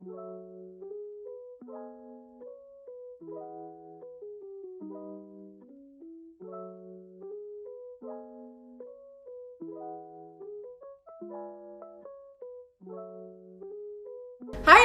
Hi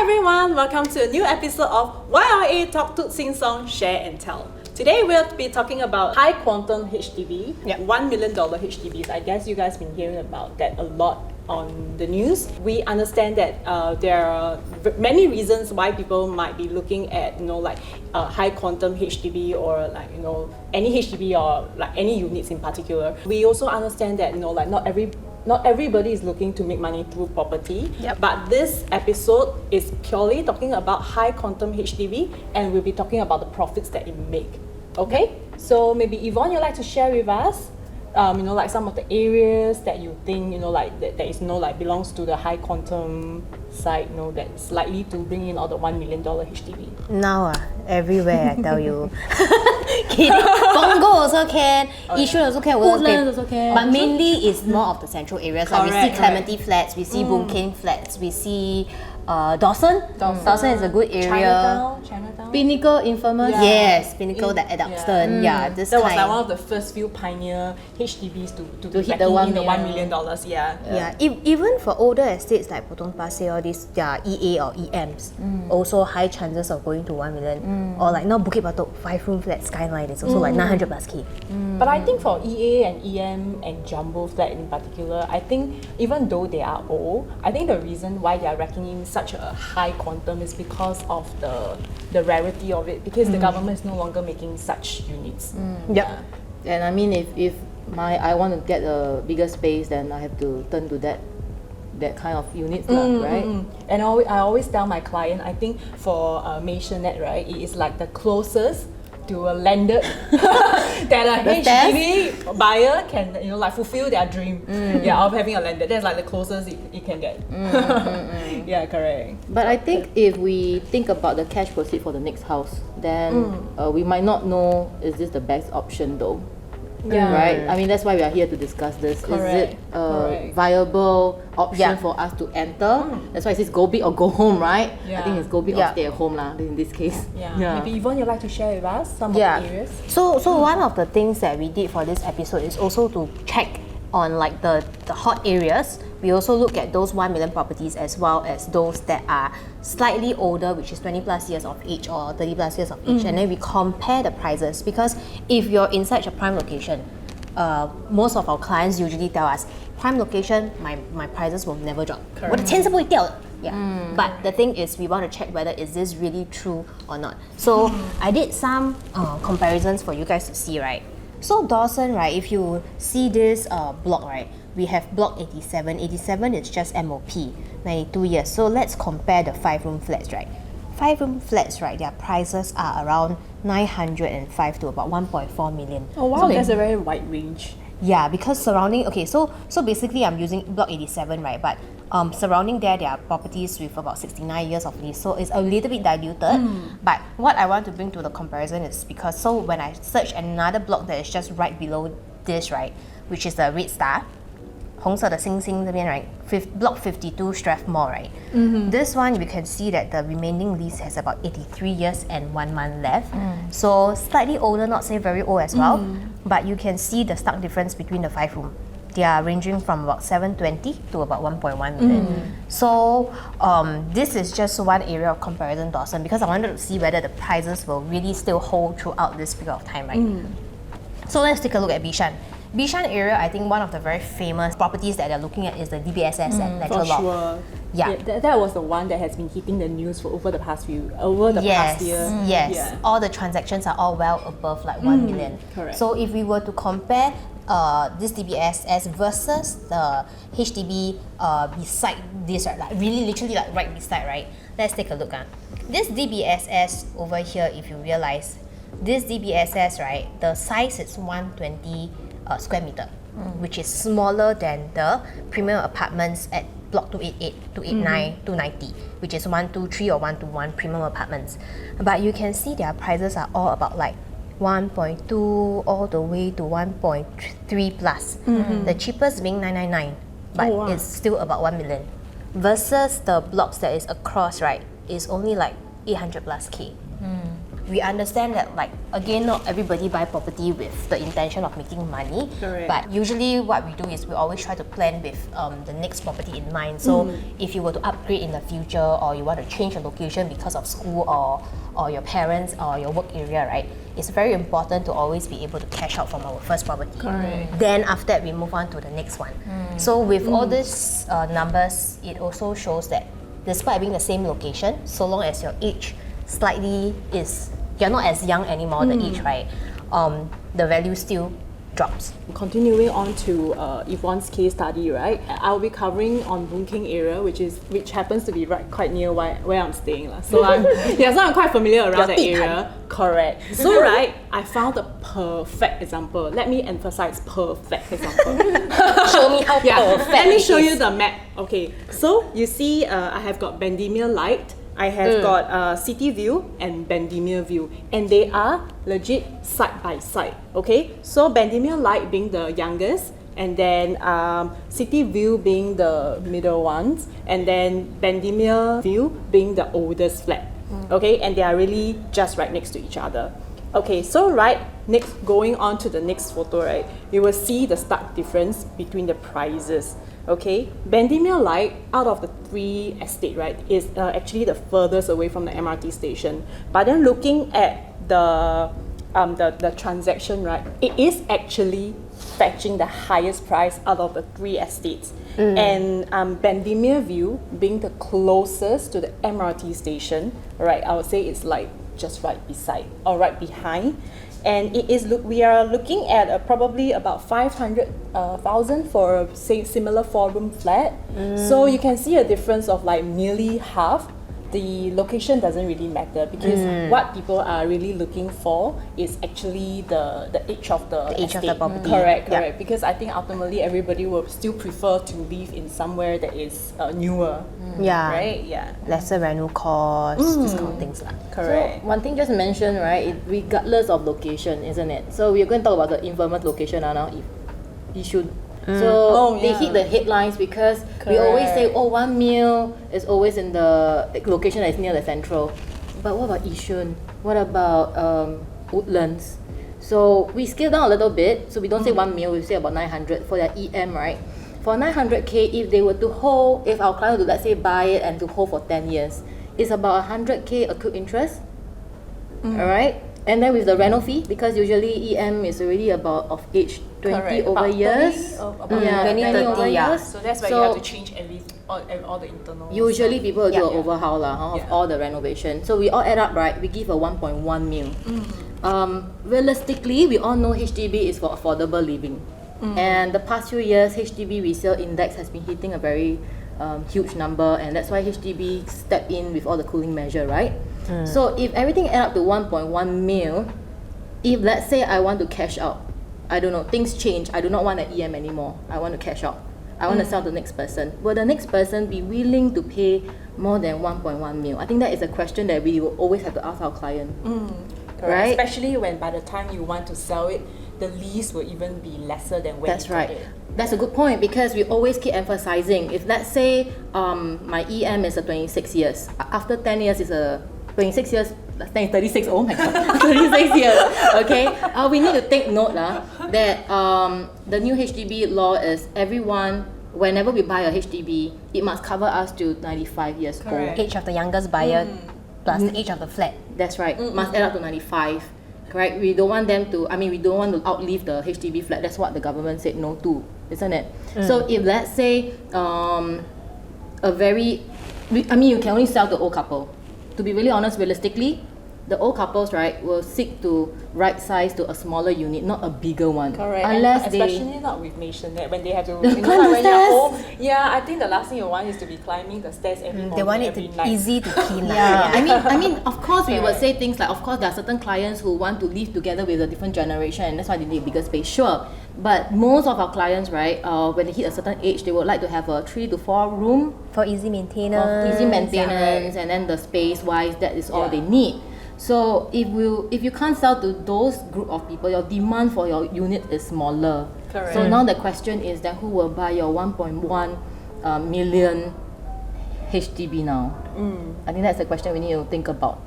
everyone, welcome to a new episode of YRA Talk to Sing Song, Share and Tell. Today we'll be talking about high quantum HDB, $1 million HDBs. I guess you guys been hearing about that a lot on the news. We understand that there are many reasons why people might be looking at high quantum HDB or any HDB or any units in particular. We also understand that not everybody is looking to make money through property, but this episode is purely talking about high quantum HDB, and we'll be talking about the profits that it make. Okay, so maybe Yvonne, you'd like to share with us, some of the areas that you think that belongs to the high quantum side, that's likely to bring in all the $1 million HDB. Now, everywhere I tell you. Kidding. Punggol also can, Yishun also can, Woodlands also can. But mainly it's more of the central areas. Like we see Clementi flats, we see Boon Keng flats, we see Dawson. Dawson is a good area. Chinatown. Pinnacle, Infamous. Yes, Pinnacle at Duxton. That was one of the first few pioneer HDBs to hit the $1 million. Even for older estates like Potong Pasir, all these, EA or EMs, also high chances of going to 1 million. Or like now Bukit Batok 5-room flat Skyline is also like 900 plus K. But I think for EA and EM and jumbo flat in particular, I think even though they are old, I think the reason why they are reckoning in such a high quantum is because of the rarity of it, because the government is no longer making such units. And I mean, if I want to get a bigger space, then I have to turn to that kind of units, right? And I always tell my client, I think for Maisonette, right, it is like the closest to a landed that a HDB buyer can fulfill their dream of having a landed. That's like the closest it can get. Yeah, correct. But I think if we think about the cash proceed for the next house, then we might not know, is this the best option though? Right? I mean, that's why we are here to discuss this. Correct. Is it a viable option for us to enter? That's why it says go big or go home, right? I think it's go big or stay at home in this case. Maybe Yvonne, you'd like to share with us some of the areas? So one of the things that we did for this episode is also to check on like the hot areas. We also look at those 1 million properties as well as those that are slightly older, which is 20 plus years of age or 30 plus years of age, and then we compare the prices, because if you're in such a prime location, most of our clients usually tell us, prime location, my prices will never drop. 我的钱是不会掉的. But the thing is, we want to check whether is this really true or not. So I did some comparisons for you guys to see, right? So Dawson, right, if you see this block, right, we have block 87. 87 is just MOP, 92 years. So let's compare the 5-room flats, right? 5-room flats, right, their prices are around 905 to about 1.4 million. Oh wow, so that's a very wide range. Yeah, because surrounding, so basically I'm using block 87, right, but surrounding there are properties with about 69 years of lease, so it's a little bit diluted. But what I want to bring to the comparison is because, so when I search another block that is just right below this, right, which is the Red Star, 红色的星星这边, right, block 52 Strathmore, right, this one you can see that the remaining lease has about 83 years and 1 month left. So slightly older, not say very old as well, but you can see the stark difference between the 5-room. They are ranging from about 720 to about 1.1 million. So this is just one area of comparison, Dawson, because I wanted to see whether the prices will really still hold throughout this period of time, right? So let's take a look at Bishan. Bishan area, I think one of the very famous properties that they're looking at is the DBSS at Natural Law. Sure. Yeah, that was the one that has been hitting the news for over the past year. Yes, all the transactions are all well above like 1 million. Correct. So if we were to compare this DBSS versus the HDB beside this, right, like really literally like right beside, right? Let's take a look. This DBSS over here, if you realize, this DBSS, right, the size is 120 square meter, which is smaller than the premium apartments at block 288, 289, 290, which is 123 or 121 premium apartments. But you can see their prices are all about like 1.2 all the way to 1.3 plus. The cheapest being 999, but it's still about 1 million. Versus the blocks that is across, right? is only like 800 plus K. We understand that, like, again, not everybody buy property with the intention of making money. Correct. But usually what we do is we always try to plan with the next property in mind. So if you were to upgrade in the future, or you want to change a location because of school or your parents or your work area, right? It's very important to always be able to cash out from our first property. Correct. Then after that, we move on to the next one. So with all these numbers, it also shows that despite being the same location, so long as your age slightly you're not as young anymore, the age, right? The value still drops. Continuing on to Yvonne's case study, right? I'll be covering on Boon Keng area, which happens to be quite near where I'm staying. So I'm quite familiar around that area. Correct. So right, I found a perfect example. Let me emphasize perfect example. Show me how perfect. Let me show you the map. Okay, so you see I have got Bendemeer Light, I have got City View and Bendemeer View, and they are legit side by side. Okay, so Bendemeer Light being the youngest, and then City View being the middle ones, and then Bendemeer View being the oldest flat. Okay, and they are really just right next to each other. Okay, so going on to the next photo, right, you will see the stark difference between the prices. Okay, Bendemeer Light, out of the 3 estates, right, is actually the furthest away from the MRT station. But then looking at the transaction, right, it is actually fetching the highest price out of the 3 estates. And Bendemeer View being the closest to the MRT station, right, I would say it's like just right beside or right behind. And we are looking at probably about 500,000 for a similar 4-room flat. So you can see a difference of like nearly half. The location doesn't really matter, because what people are really looking for is actually the age of the property. Correct. Because I think ultimately everybody will still prefer to live in somewhere that is newer. Right? Yeah. Lesser rental costs, these kind of things. Correct. So one thing just mentioned, right, regardless of location, isn't it? So we're going to talk about the infamous location now, if Yishun. So they hit the headlines because we always say, 1 mil is always in the location that is near the central. But what about Yishun? What about Woodlands? So we scale down a little bit. So we don't say 1 mil, we say about 900 for their EM, right? For 900K, if they were to hold, if our client would, let's say, buy it and to hold for 10 years, it's about 100K accrued interest. Alright? And then with the rental fee, because usually EM is already about of age 20 over about years. 30, about 20 over years. So that's why you have to change all the internal. Usually people do an overhaul of all the renovation. So we all add up, right? We give a 1.1 mil. Realistically, we all know HDB is for affordable living. And the past few years, HDB resale index has been hitting a very huge number, and that's why HDB stepped in with all the cooling measure, right? So if everything add up to 1.1 mil, if let's say I want to cash out, I don't know, things change, I do not want an EM anymore, I want to cash out, I want to sell to the next person, will the next person be willing to pay more than 1.1 mil? I think that is a question that we will always have to ask our client. Right? Especially when by the time you want to sell it, the lease will even be lesser than when That's you right. got it. That's a good point, because we always keep emphasizing, if let's say my EM is a 26 years, after 10 years is a 26 years, last time is 36, oh my god, 36 years, okay? We need to take note that the new HDB law is everyone, whenever we buy a HDB, it must cover us to 95 years old. Age of the youngest buyer plus the age of the flat. That's right, must add up to 95. Correct? We don't want them to, we don't want to outlive the HDB flat. That's what the government said no to, isn't it? So if let's say you can only sell to old couple. To be really honest, realistically, the old couples, right, will seek to right size to a smaller unit, not a bigger one. Correct. Unless especially not with NationNet, when they have to, when you're old. Yeah, I think the last thing you want is to be climbing the stairs every morning. They want it every to night. easy to clean. I mean, of course, we would say things like, of course, there are certain clients who want to live together with a different generation, and that's why they need a bigger space. Sure, but most of our clients, right, when they hit a certain age, they would like to have a 3 to 4 room For easy maintenance. and then the space wise, that is all they need. So if you can't sell to those group of people, your demand for your unit is smaller. Correct. So now the question is then who will buy your 1.1 million HDB now? I think that's a question we need to think about.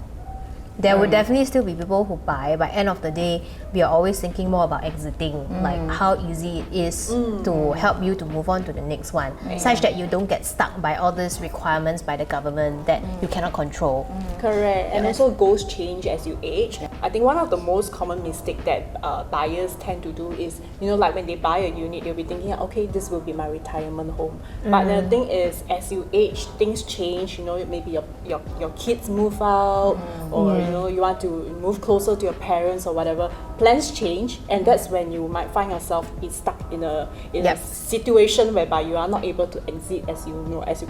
There would definitely still be people who buy, but end of the day, we are always thinking more about exiting, like how easy it is to help you to move on to the next one, such that you don't get stuck by all these requirements by the government that you cannot control. Correct. And also goals change as you age. I think one of the most common mistake that buyers tend to do is, like when they buy a unit, they'll be thinking, okay, this will be my retirement home. But the thing is, as you age, things change. Maybe your kids move out, or you want to move closer to your parents or whatever. Plans change, and that's when you might find yourself be stuck in a situation whereby you are not able to exit as you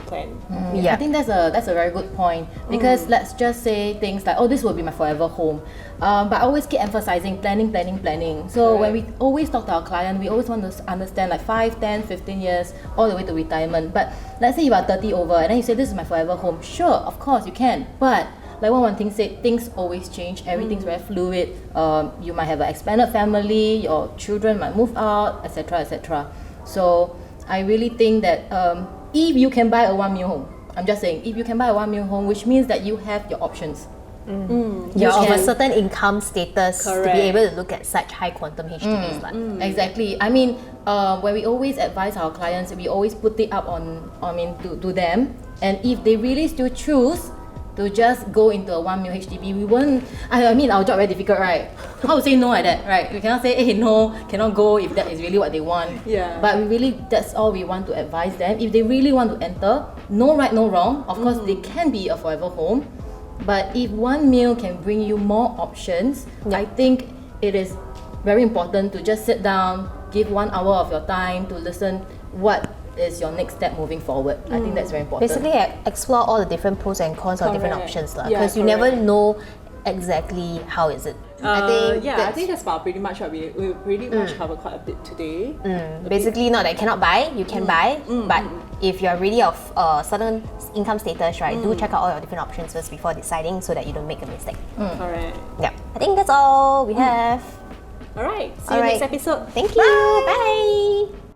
plan. I think that's a very good point, because let's just say things like, oh, this will be my forever home, but I always keep emphasizing planning. So when we always talk to our client, we always want to understand like 5, 10, 15 years all the way to retirement. But let's say you are 30 over and then you say, this is my forever home. Sure, of course you can, but like what one thing said, things always change, everything's very fluid. You might have an expanded family, your children might move out, etc. So I really think that if you can buy a 1 million home, I'm just saying, if you can buy a 1 million home, which means that you have your options. You're of a certain income status to be able to look at such high quantum HDBs. Exactly. I mean, when we always advise our clients, we always put it up to them, and if they really still choose to just go into a 1 million HDB, we won't. I mean, our job very difficult, right? How to say no like that, right? We cannot say, hey, no, cannot go if that is really what they want. Yeah. But we really, that's all we want to advise them. If they really want to enter, no right, no wrong. Of course, they can be a forever home. But if 1 mil can bring you more options, I think it is very important to just sit down, give 1 hour of your time to listen what is your next step moving forward. I think that's very important. Basically, explore all the different pros and cons of different options, because you never know exactly how is it. I think that's about pretty much what we pretty much covered quite a bit today. Basically, not that you cannot buy, you can buy, but if you're really of a certain income status, right, do check out all your different options first before deciding, so that you don't make a mistake. Correct. Yeah, I think that's all we have. Alright, see you next episode. Thank you. Bye.